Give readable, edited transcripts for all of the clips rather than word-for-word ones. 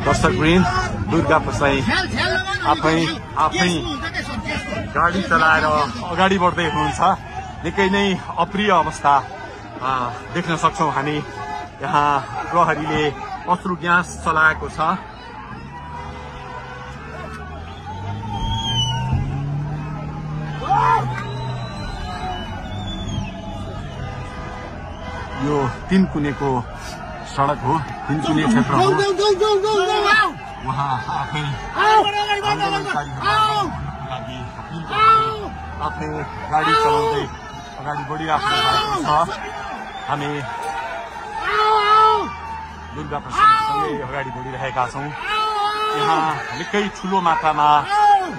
दर्शकवृन्द दुर्गा प्रसाई आफै गाडी चलाएर अगाडि बढ्दै हुनुहुन्छ। निकै नै अप्रिय अवस्था देख्न सक्छौं हामी। यहाँ प्रहरीले अश्रु ग्यास चलाएको छ। यो तीनकुनेको सडक हो, तीनकुने क्षेत्र हो। उहाँ आफै आफै गाडी चलाउँदै अगाडि बढिराख्नु भएको छ। हामी दुर्गा प्रसादसँगै अगाडि बढिरहेका छौं। यहाँ निकै ठूलो मात्रामा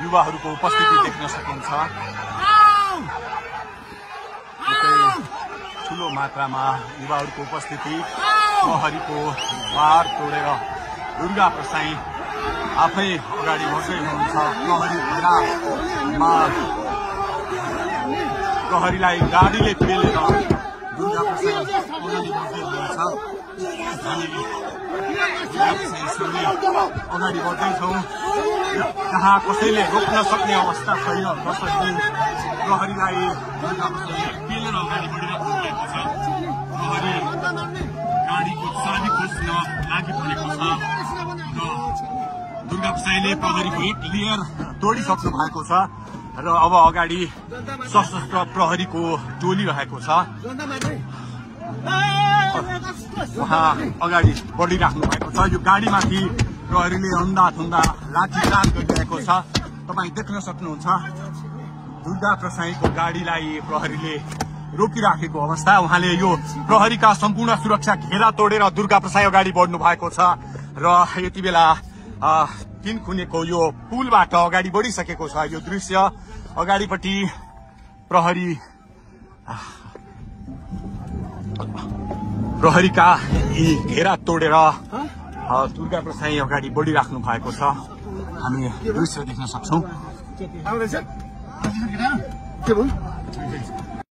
युवाहरूको उपस्थिति देख्न सकिन्छ। निकै ठूलो मात्रामा युवाहरूको उपस्थिति, प्रहरीको बार तोडेर दुर्गा प्रसाई आफै अगाडि बढ्दै हुनुहुन्छ। प्रहरीलाई गाडीले पेलेर दुर्गा प्रसाई अगाडि बढ्दै हुनुहुन्छ। हामी अगाडि बढ्दैछौँ। जहाँ कसैले रोक्न सक्ने अवस्था छैन। दर्शकवृन्द प्रहरीलाई दुर्गा प्रसाई पेलेर अगाडि बढिरहेको भएको छ। प्रहरी गाडीको चाबी खोज्न लागिपरेको छ। दुर्गा प्रसाईले प्रहरीको एक लेयर तोडिसक्नु भएको छ र अब अगाडि सशस्त्र प्रहरीको टोली रहेको छ। उहाँ अगाडि बढिराख्नु भएको छ। यो गाडीमाथि प्रहरीले अन्धाधुन्दा लाठीचार्ज गरिरहेको छ। तपाईँ देख्न सक्नुहुन्छ दुर्गा प्रसाईको गाडीलाई प्रहरीले रोकिराखेको अवस्था। उहाँले यो प्रहरीका सम्पूर्ण सुरक्षा घेरा तोडेर दुर्गा प्रसाई अगाडि बढ्नु भएको छ र यति बेला तीनकुनेको यो पुलबाट अगाडि बढिसकेको छ। यो दृश्य अगाडिपट्टि प्रहरीका यी घेरा तोडेर दुर्गा प्रसाई अगाडि बढिराख्नु भएको छ। हामी दृश्य देख्न सक्छौं।